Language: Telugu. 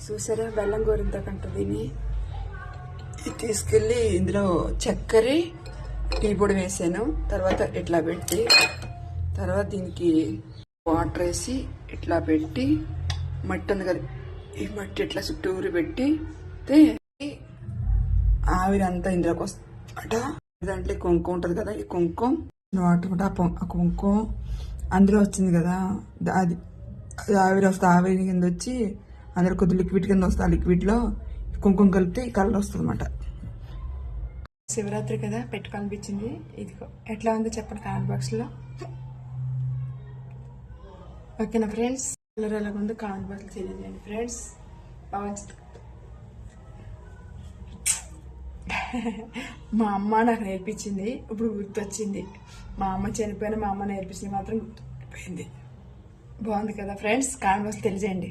చూసారా బెల్లం గోరింతకంట దీన్ని తీసుకెళ్ళి ఇందులో చక్కెర టీ పొడి వేసాను. తర్వాత ఇట్లా పెట్టి తర్వాత దీనికి వాటర్ వేసి ఇట్లా పెట్టి మట్టి ఉంది కదా ఈ మట్టి ఇట్లా చుట్టూరు పెట్టి ఆవిరంతా ఇందులోకి వస్తుందట. దాంట్లో కుంకుమ ఉంటుంది కదా, ఈ కుంకుమ వాటర్ ఆ కుంకుమ అందులో వచ్చింది కదా, అది ఆవిరి వస్తుంది. ఆవిరి కింద వచ్చి అందులో కొద్ది లిక్విడ్ కింద వస్తుంది. ఆ లిక్విడ్లో కుంకుమ కలిపితే ఈ కలర్ వస్తుంది అన్నమాట. శివరాత్రి కదా పెట్టుకొనిపించింది. ఇదిగో ఎట్లా ఉందో చెప్పండి కామెంట్ బాక్స్లో. ఓకేనా ఫ్రెండ్స్? కలర్ ఎలా ఉందో కామెంట్ బాక్స్లో తెలియజేయండి ఫ్రెండ్స్. మా అమ్మ నాకు నేర్పించింది, ఇప్పుడు గుర్తొచ్చింది. మా అమ్మ చనిపోయిన మా అమ్మ నేర్పించింది మాత్రం గుర్తుపోయింది. బాగుంది కదా ఫ్రెండ్స్? కామెంట్ బాక్స్లో తెలియజేయండి.